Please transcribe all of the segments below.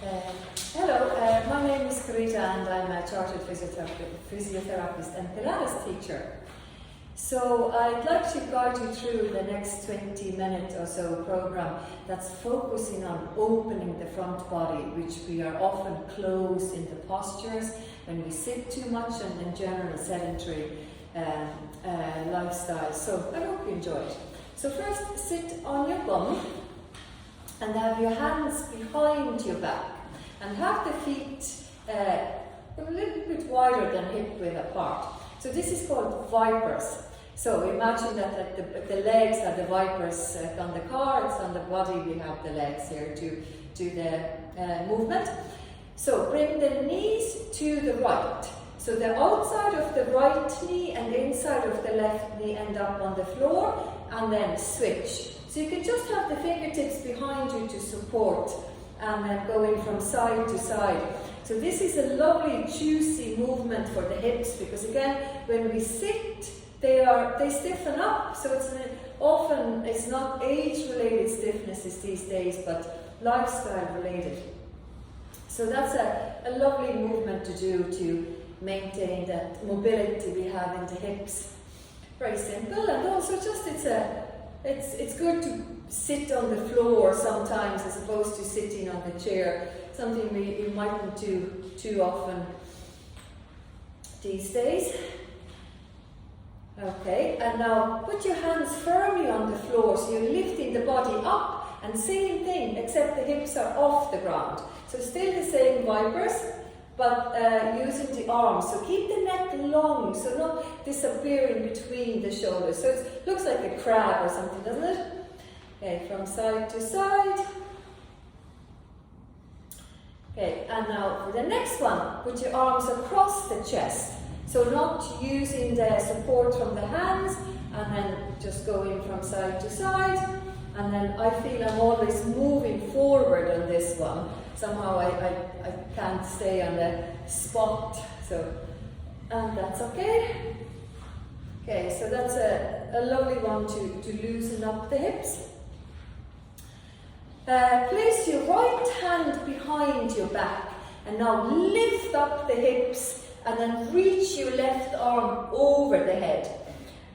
Hello, my name is Karita and I'm a chartered physiotherapist and Pilates teacher. So I'd like to guide you through the next 20-minute or so program that's focusing on opening the front body, which we are often closed in the postures when we sit too much and in general sedentary lifestyle. So I hope you enjoy it. So first, sit on your bum and have your hands behind your back and have the feet a little bit wider than hip width apart. So this is called vipers. So imagine that the legs are the vipers on the car, it's on the body, we have the legs here to do the movement. So bring the knees to the right. So the outside of the right knee and the inside of the left knee end up on the floor, and then switch. So you can just have the fingertips behind you to support and then going from side to side. So this is a lovely juicy movement for the hips, because again, when we sit, they stiffen up. So it's not age-related stiffnesses these days, but lifestyle-related. So that's a lovely movement to do to maintain that mobility we have in the hips. Very simple, and also just it's good to sit on the floor sometimes as opposed to sitting on the chair, something we mightn't do too often these days. Okay, and now put your hands firmly on the floor, so you're lifting the body up, and same thing, except the hips are off the ground. So still the same vipers, but using the arms. So keep the neck long, so not disappearing between the shoulders. So it looks like a crab or something, doesn't it? Okay, from side to side. Okay, and now for the next one, put your arms across the chest. So not using the support from the hands, and then just going from side to side. And then I feel I'm always moving forward on this one. Somehow I can't stay on the spot, and that's okay. Okay, so that's a lovely one to loosen up the hips. Place your right hand behind your back, and now lift up the hips, and then reach your left arm over the head.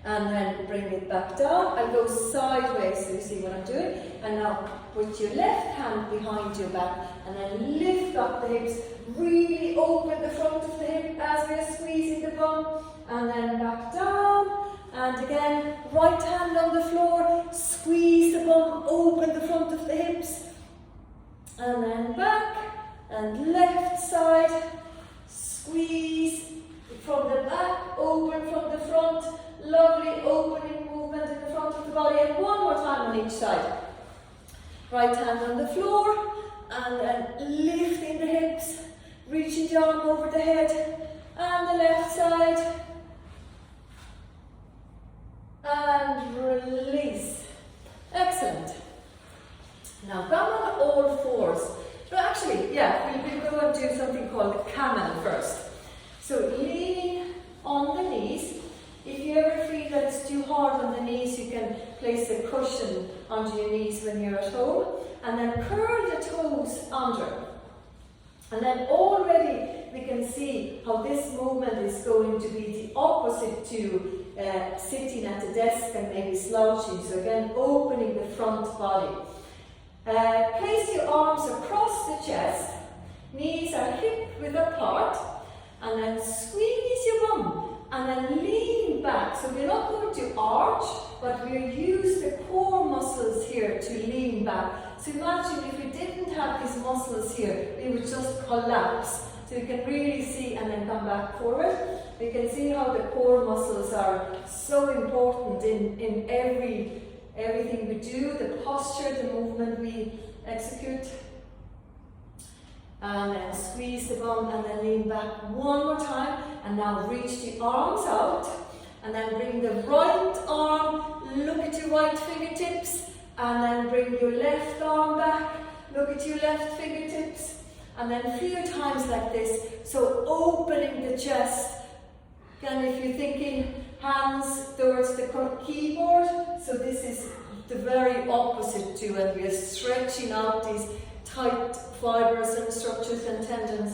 And then bring it back down. I'll go sideways so you see what I'm doing. And now put your left hand behind your back and then lift up the hips. Really open the front of the hip as we're squeezing the bum. And then back down. And again, right hand on the floor. Squeeze the bum, open the front of the hips. And then back. And left side. Squeeze from the back, open from the front. Lovely opening movement in the front of the body, and one more time on each side. Right hand on the floor, and then lifting the hips, reaching the arm over the head, and the left side, and release. Excellent. Now come on all fours. But actually, we'll go and do something called Camel first. So lean on the knees. If you ever feel that it's too hard on the knees, you can place a cushion under your knees when you're at home, and then curl the toes under. And then already we can see how this movement is going to be the opposite to sitting at the desk and maybe slouching. So again, opening the front body. Place your arms across the chest, knees are hip width apart, and then squeeze your bum. And then lean back. So we're not going to arch, but we'll use the core muscles here to lean back. So imagine if we didn't have these muscles here, we would just collapse. So you can really see, and then come back forward. You can see how the core muscles are so important in everything we do, the posture, the movement we execute. And then squeeze the bum and then lean back one more time. And now reach the arms out. And then bring the right arm, look at your right fingertips. And then bring your left arm back, look at your left fingertips. And then a few times like this. So opening the chest. And if you're thinking hands towards the keyboard, so this is the very opposite to when we are stretching out these tight fibres and structures and tendons.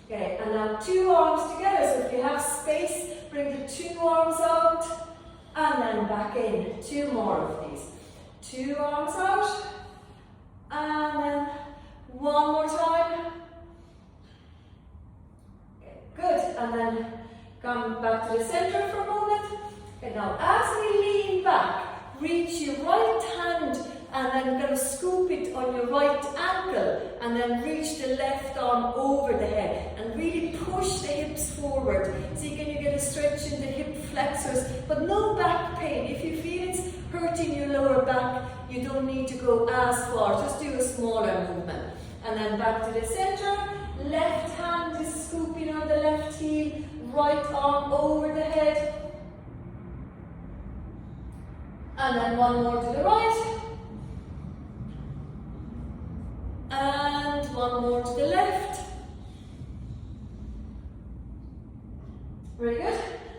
Okay, and now 2 arms together. So if you have space, bring the 2 arms out and then back in. 2 more of these. 2 arms out and then 1 more time. Okay, good. And then come back to the center for a moment. Okay, now as we lean back, reach your right hand and then going to scoop it on your right ankle and then reach the left arm over the head and really push the hips forward. So you get a stretch in the hip flexors, but no back pain. If you feel it's hurting your lower back, you don't need to go as far. Just do a smaller movement. And then back to the center. Left hand is scooping on the left heel, right arm over the head. And then 1 more to the right. And 1 more to the left. Very good.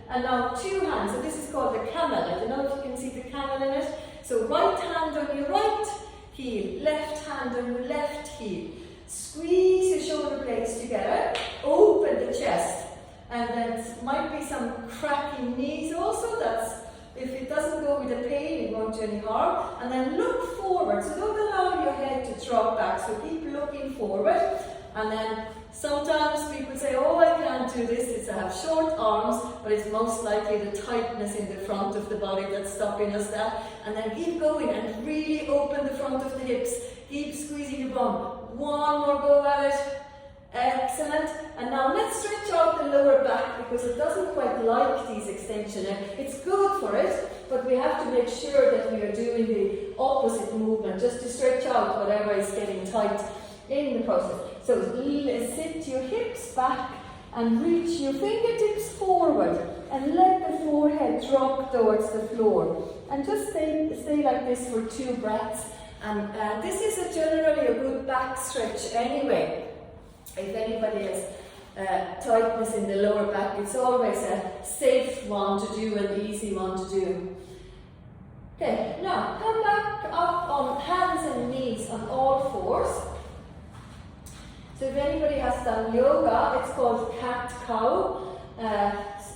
And now 2 hands. So this is called the camel. I don't know if you can see the camel in it. So right hand on your right heel, left hand on your left heel. Squeeze the shoulder blades together. Open the chest. And then might be some cracking knees also. That's if it doesn't go with the pain, it won't do any harm. And then look forward. So don't allow your head to drop back. So keep looking forward. And then sometimes people say, oh, I can't do this. It's I have short arms, but it's most likely the tightness in the front of the body that's stopping us that. And then keep going and really open the front of the hips. Keep squeezing your bum. 1 more go at it. Excellent. And now let's stretch out the lower back because it doesn't quite like these extensions. It's good for it, but we have to make sure that we are doing the opposite movement just to stretch out whatever is getting tight in the process. So sit your hips back and reach your fingertips forward and let the forehead drop towards the floor. And just stay like this for 2 breaths. And this is generally a good back stretch anyway. If anybody has tightness in the lower back, it's always a safe one to do, an easy one to do. Okay, now come back up on hands and knees on all 4s. So if anybody has done yoga, it's called cat-cow.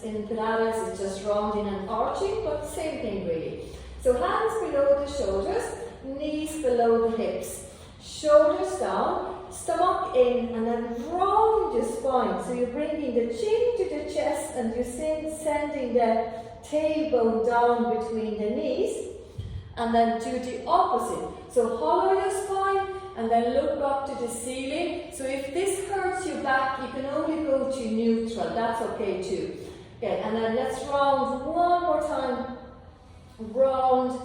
In Pilates, it's just rounding and arching, but same thing really. So hands below the shoulders, knees below the hips, shoulders down, stomach in, and then round your spine. So you're bringing the chin to the chest and you're sending the tailbone down between the knees. And then do the opposite. So hollow your spine and then look up to the ceiling. So if this hurts your back, you can only go to neutral. That's okay too. Okay, and then let's round 1 more time. Round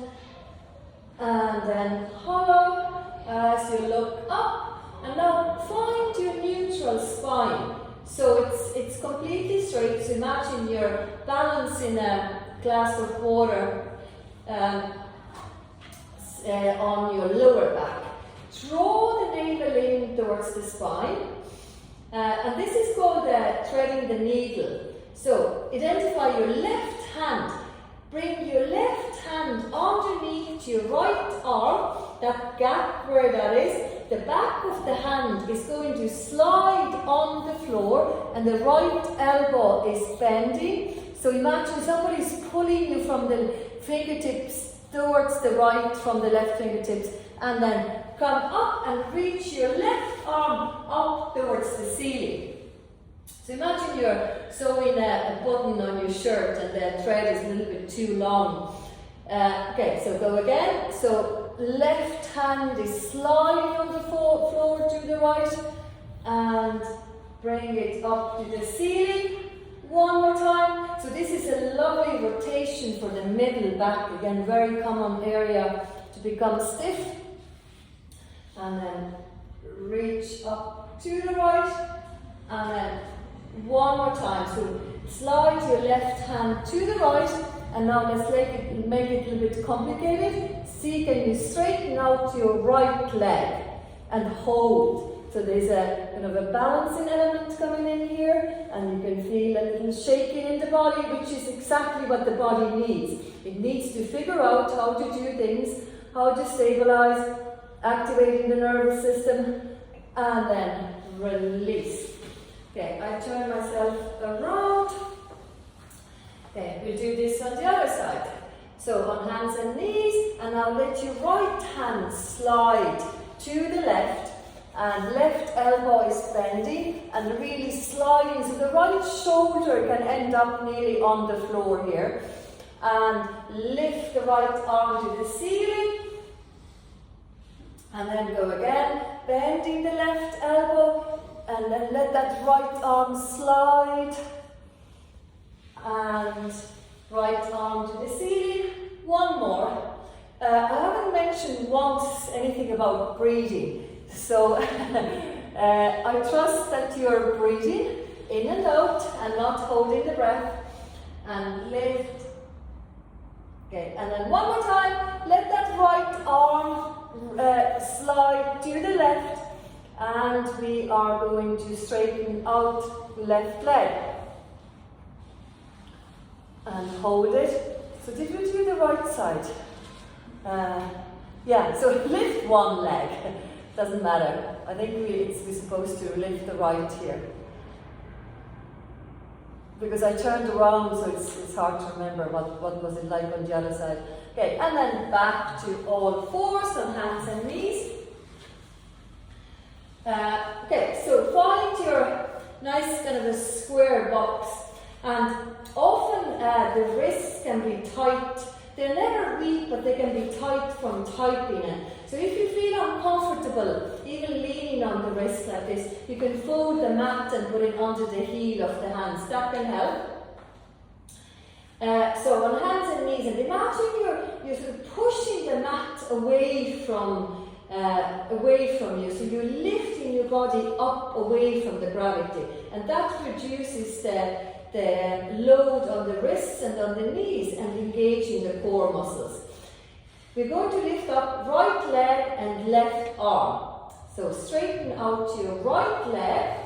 and then hollow as you look up. And now find your neutral spine. So it's completely straight. So imagine you're balancing a glass of water on your lower back. Draw the navel in towards the spine. And this is called threading the needle. So identify your left hand. Bring your left hand underneath your right arm, that gap where that is. The back of the hand is going to slide on the floor and the right elbow is bending. So imagine somebody's pulling you from the fingertips towards the right from the left fingertips, and then come up and reach your left arm up towards the ceiling. So imagine you're sewing a button on your shirt and the thread is a little bit too long. Okay, so go again. So left hand is sliding on the floor to the right and bring it up to the ceiling. 1 more time. So this is a lovely rotation for the middle back. Again, very common area to become stiff. And then reach up to the right. And then 1 more time. So slide your left hand to the right. And now let's make it a little bit complicated. See, can you straighten out your right leg and hold. So there's a kind of a balancing element coming in here, and you can feel a little shaking in the body, which is exactly what the body needs. It needs to figure out how to do things, how to stabilize, activating the nervous system, and then release. Okay, I turn myself around. Okay, we'll do this on the other side. So on hands and knees, and now let your right hand slide to the left, and left elbow is bending and really sliding, so the right shoulder can end up nearly on the floor here. And lift the right arm to the ceiling, and then go again, bending the left elbow, and then let that right arm slide, and right arm to the ceiling. One more. I haven't mentioned once anything about breathing, so I trust that you're breathing in and out and not holding the breath, and lift. Okay, and then one more time, let that right arm slide to the left, and we are going to straighten out left leg. And hold it. So did we do the right side? Yeah, so lift one leg. Doesn't matter. I think we're supposed to lift the right here. Because I turned around, so it's hard to remember what was it like on the other side. Okay, and then back to all fours on hands and knees. Okay, so find your nice kind of a square box, and often the wrists can be tight. They're never weak, but they can be tight from typing. And so if you feel uncomfortable, even leaning on the wrist like this, you can fold the mat and put it onto the heel of the hands. That can help. So on hands and knees, and imagine you're sort of pushing the mat away from you. So you're lifting your body up away from the gravity, and that reduces the load on the wrists and on the knees and engaging the core muscles. We're going to lift up right leg and left arm. So straighten out your right leg,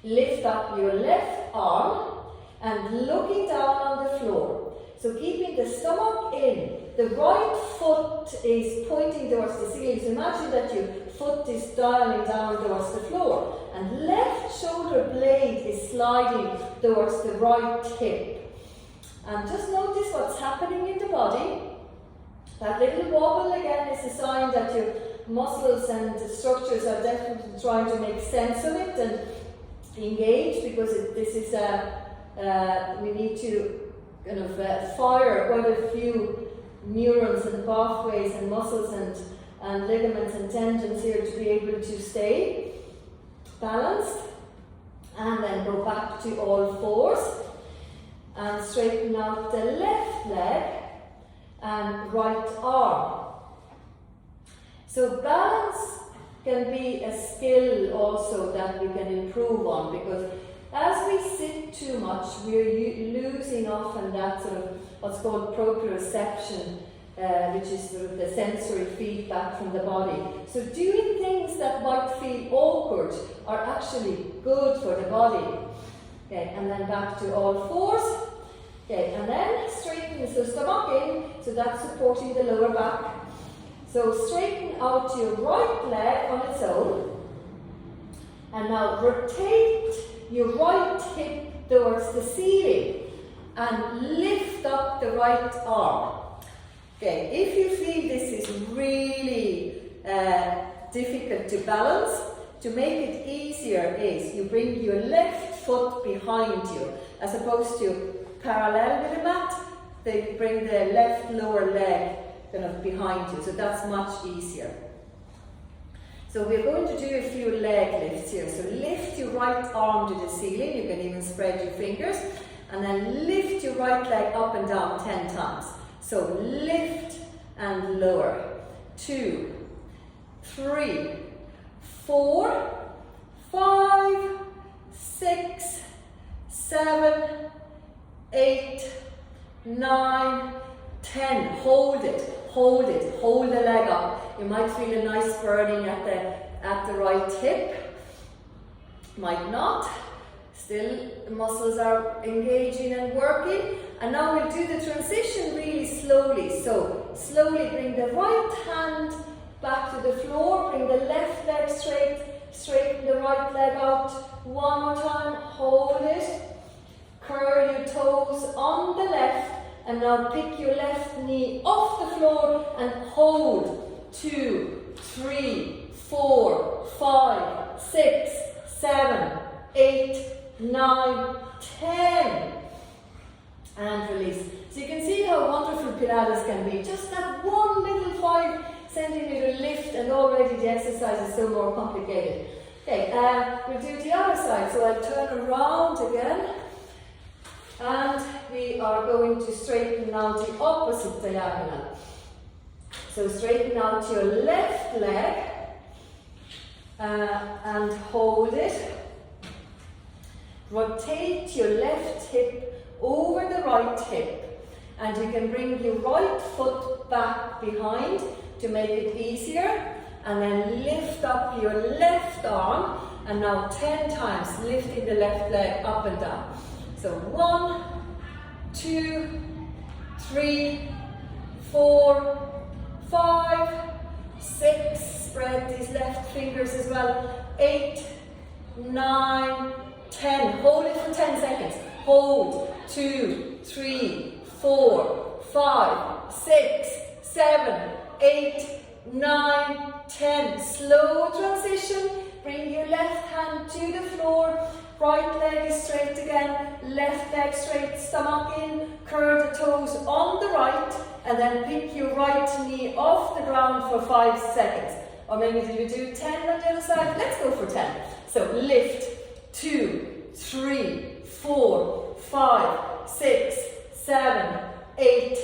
lift up your left arm, and looking down on the floor. So keeping the stomach in, the right foot is pointing towards the ceiling. So imagine that your foot is dialing down towards the floor, and left shoulder blade is sliding towards the right hip. And just notice what's happening in the body. That little wobble again is a sign that your muscles and structures are definitely trying to make sense of it and engage, because we need to kind of fire quite a few neurons and pathways and muscles and ligaments and tendons here to be able to stay balanced. And then go back to all fours and straighten out the left leg and right arm. So balance can be a skill also that we can improve on, because as we sit too much, we're losing often that sort of what's called proprioception, which is sort of the sensory feedback from the body. So doing things that might feel awkward are actually good for the body. Okay, and then back to all fours. Okay, and then straighten, so stomach in, so that's supporting the lower back. So straighten out your right leg on its own. And now rotate your right hip towards the ceiling and lift up the right arm. Okay, if you feel this is really difficult to balance, to make it easier is you bring your left foot behind you, as opposed to parallel with the mat, they bring the left lower leg kind of behind you, so that's much easier. So we're going to do a few leg lifts here. So lift your right arm to the ceiling, you can even spread your fingers, and then lift your right leg up and down 10 times. So lift and lower. 2, 3, 4, 5, 6, 7, 8, 9, 10. Hold it. Hold the leg up. You might feel a nice burning at the right hip. Might not. Still, the muscles are engaging and working. And now we'll do the transition really slowly. So, slowly bring the right hand back to the floor, bring the left leg straight, straighten the right leg out. One more time, hold it. Curl your toes on the left, and now pick your left knee off the floor and hold. 2, 3, 4, 5, 6, 7, 8, 9, 10. And release. So you can see how wonderful Pilates can be. Just that one little 5 centimeter lift, and already the exercise is so more complicated. Okay, we'll do the other side. So I'll turn around again. And we are going to straighten out the opposite diagonal. So straighten out your left leg and hold it. Rotate your left hip over the right hip. And you can bring your right foot back behind to make it easier. And then lift up your left arm. And now 10 times lifting the left leg up and down. So 1, 2, 3, 4, 5, 6, spread these left fingers as well, 8, 9, 10, hold it for 10 seconds, hold, 2, 3, 4, 5, 6, 7, 8, 9, 10, slow transition, bring your left hand to the floor, right leg is straight again, left leg straight, stomach in, curl the toes on the right, and then pick your right knee off the ground for 5 seconds. Or maybe you do 10 on the other side. Let's go for 10. So lift, 2, 3, 4, 5, 6, 7, 8,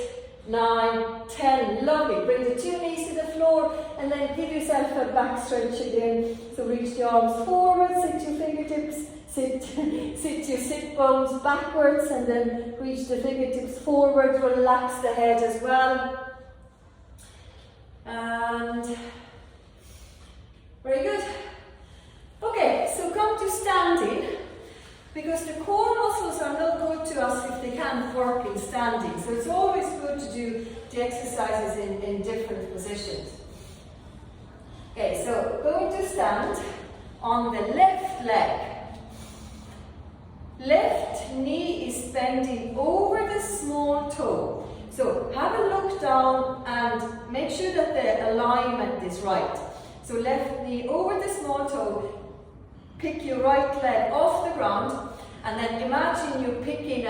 9, 10. Lovely. Bring the 2 knees to the floor and then give yourself a back stretch again. So reach the arms forward, sit your fingertips, sit your sit bones backwards, and then reach the fingertips forward. Relax the head as well. And very good. Okay, so come to standing, because the core muscles are no good to us if they can't work in standing. So it's always good to do the exercises in different positions. Okay, so going to stand on the left leg. Left knee is bending over the small toe. So have a look down and make sure that the alignment is right. So left knee over the small toe. Pick your right leg off the ground, and then imagine you're picking you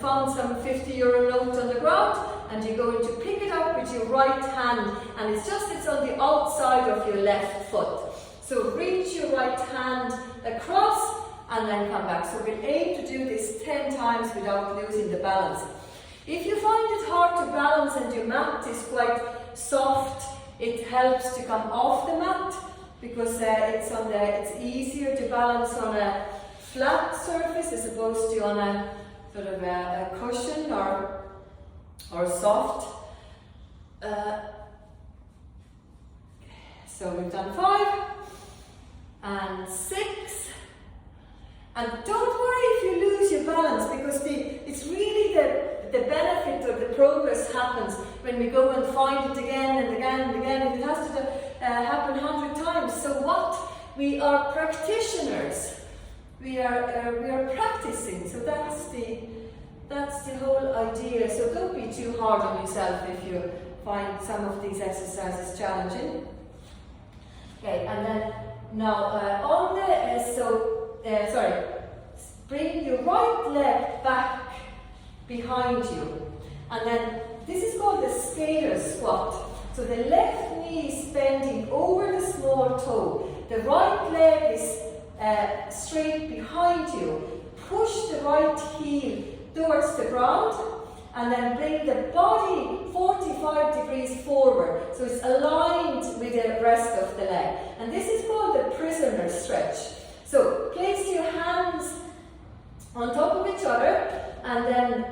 found some €50 note on the ground, and you're going to pick it up with your right hand, and it's on the outside of your left foot. So reach your right hand across and then come back. So we'll aim to do this 10 times without losing the balance. If you find it hard to balance and your mat is quite soft, it helps to come off the mat, because it's easier to balance on a flat surface as opposed to on a sort of a cushion or soft. So we've done 5 and 6. And don't worry if you lose your balance, because it's really the benefit of the progress happens when we go and find it again and again and again. It has to happen 100 times. So what? We are practitioners. We are practicing. So that's the whole idea. So don't be too hard on yourself if you find some of these exercises challenging. Okay, and then now bring your right leg back behind you, and then this is called the Scalar Squat. So the left knee is bending over the small toe, the right leg is straight behind you. Push the right heel towards the ground, and then bring the body 45 degrees forward, so it's aligned with the rest of the leg. And this is called the prisoner stretch. So place your hands on top of each other, and then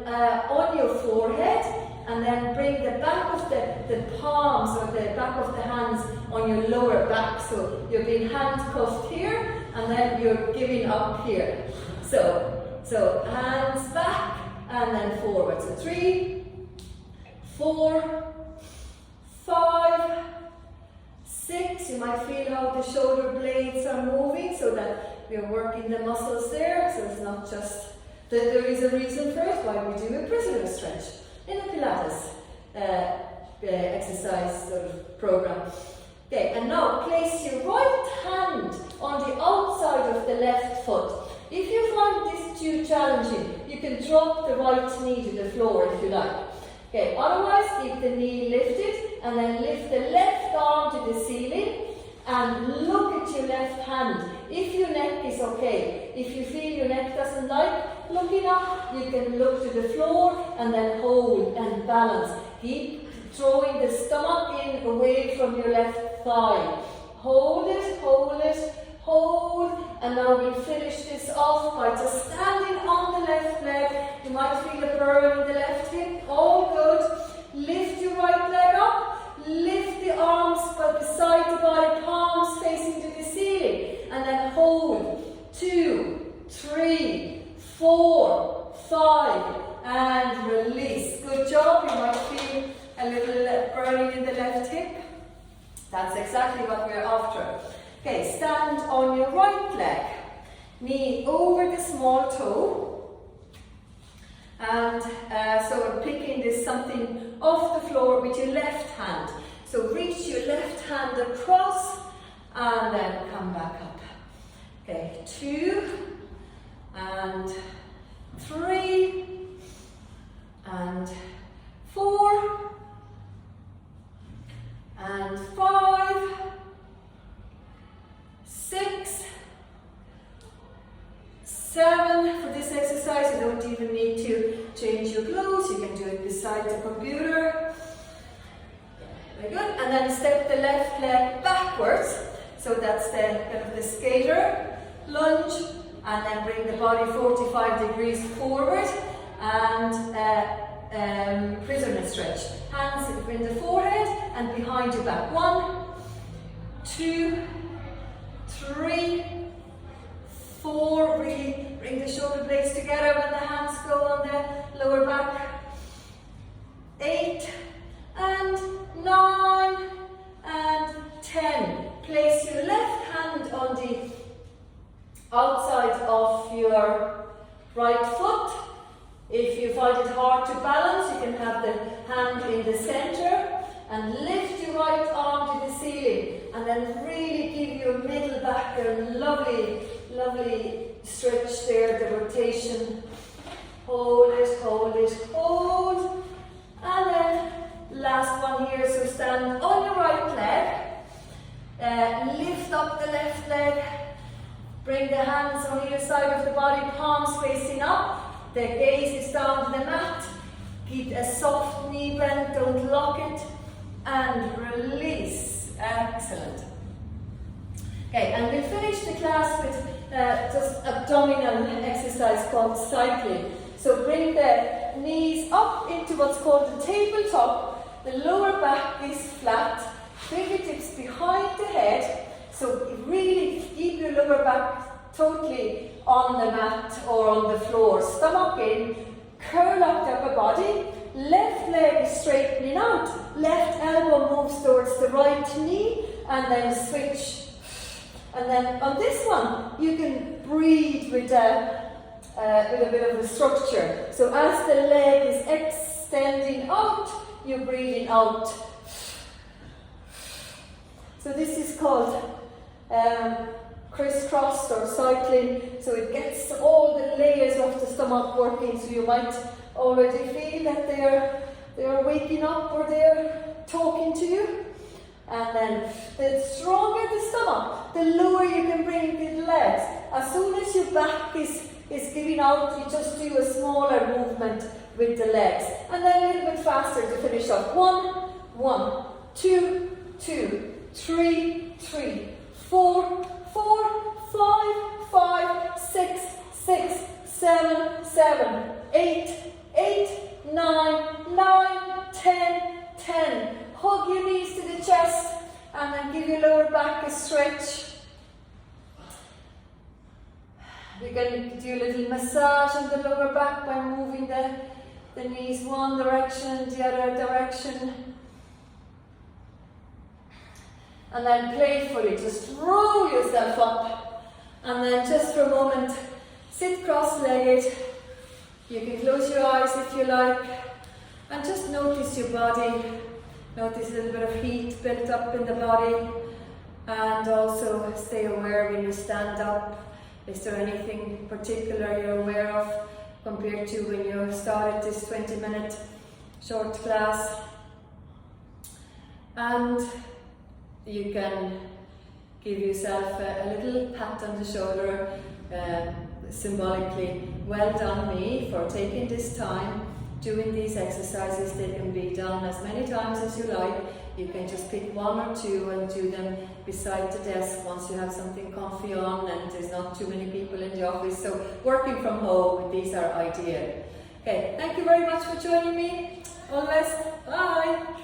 on your forehead, and then bring the back of the palms or the back of the hands on your lower back. So you're being handcuffed here, and then you're giving up here. So hands back and then forward. So 3, 4, 5, 6, you might feel how the shoulder blades are moving so that we're working the muscles there, so it's not just that there is a reason for it, why we do a prisoner stretch in a Pilates exercise sort of program. Okay, and now place your right hand on the outside of the left foot. If you find this too challenging, you can drop the right knee to the floor if you like. Okay, otherwise keep the knee lifted and then lift the left arm to the ceiling and look at your left hand. If your neck is okay, if you feel your neck doesn't like looking up, you can look to the floor and then hold and balance. Keep throwing the stomach in away from your left thigh. Hold it, hold it, hold, and now we'll finish this off by just standing on the left leg. You might feel a burn in the left hip. All good. Lift your right leg up. Lift the arms beside the body, palms facing to the ceiling, and then hold. 2, 3, 4, 5, and release. Good job. You might feel a little burning in the left hip. That's exactly what we're after. Okay, stand on your right leg, knee over the small toe, and so we're picking this something off the floor with your left hand. So reach your left hand across and then come back up. Okay, 2 and 3 and 4 and 5, 6, 7. For this exercise, you don't even need to change your clothes. You can do it beside the computer. Very good. And then step the left leg backwards. So that's the skater lunge. And then bring the body 45 degrees forward. And prisoner stretch. Hands in the forehead and behind your back. 1, 2, 3, 4. Really bring the shoulder blades together when the hands go on the lower back. 8 and 9 and 10. Place your left hand on the outside of your right foot. If you find it hard to balance, you can have the hand in the center and lift your right arm to the ceiling and then really give your middle back a lovely, lovely stretch there, the rotation. Hold it, hold it, hold. And then last one here, so stand on your right leg, lift up the left leg, bring the hands on either side of the body, palms facing up. The gaze is down to the mat. Keep a soft knee bend, don't lock it, and release. Excellent. Okay, and we'll finish the class with just abdominal exercise called cycling. So bring the knees up into what's called the tabletop. The lower back is flat, fingertips behind the head. So really keep your lower back totally on the mat or on the floor. Stomach in, curl up the upper body. Left leg is straightening out. Left elbow moves towards the right knee and then switch. And then on this one, you can breathe with a bit of a structure. So as the leg is extending out, you're breathing out. So this is called crisscrossed or cycling. So it gets all the layers of the stomach working. So you might already feel that they're waking up or they're talking to you. And then the stronger the stomach, the lower you can bring the legs. As soon as your back is giving out, you just do a smaller movement with the legs. And then a little bit faster to finish up. 1, 2, 2, 3, 3, 4, 4, 5, 5, 6, 6, 7, 7, 8, 8, 9, 9, 10, 10. Hug your knees to the chest and then give your lower back a stretch. We're going to do a little massage on the lower back by moving the knees one direction, the other direction. and then playfully just roll yourself up, and then just for a moment sit cross-legged. You can close your eyes if you like, and just notice your body. Notice a little bit of heat built up in the body, and also stay aware when you stand up. Is there anything particular you're aware of compared to when you started this 20-minute short class? And you can give yourself a little pat on the shoulder, symbolically. Well done me for taking this time doing these exercises. They can be done as many times as you like. You can just pick one or two and do them beside the desk once you have something comfy on and there's not too many people in the office. So working from home, these are ideal. Okay, thank you very much for joining me. All the best. Bye.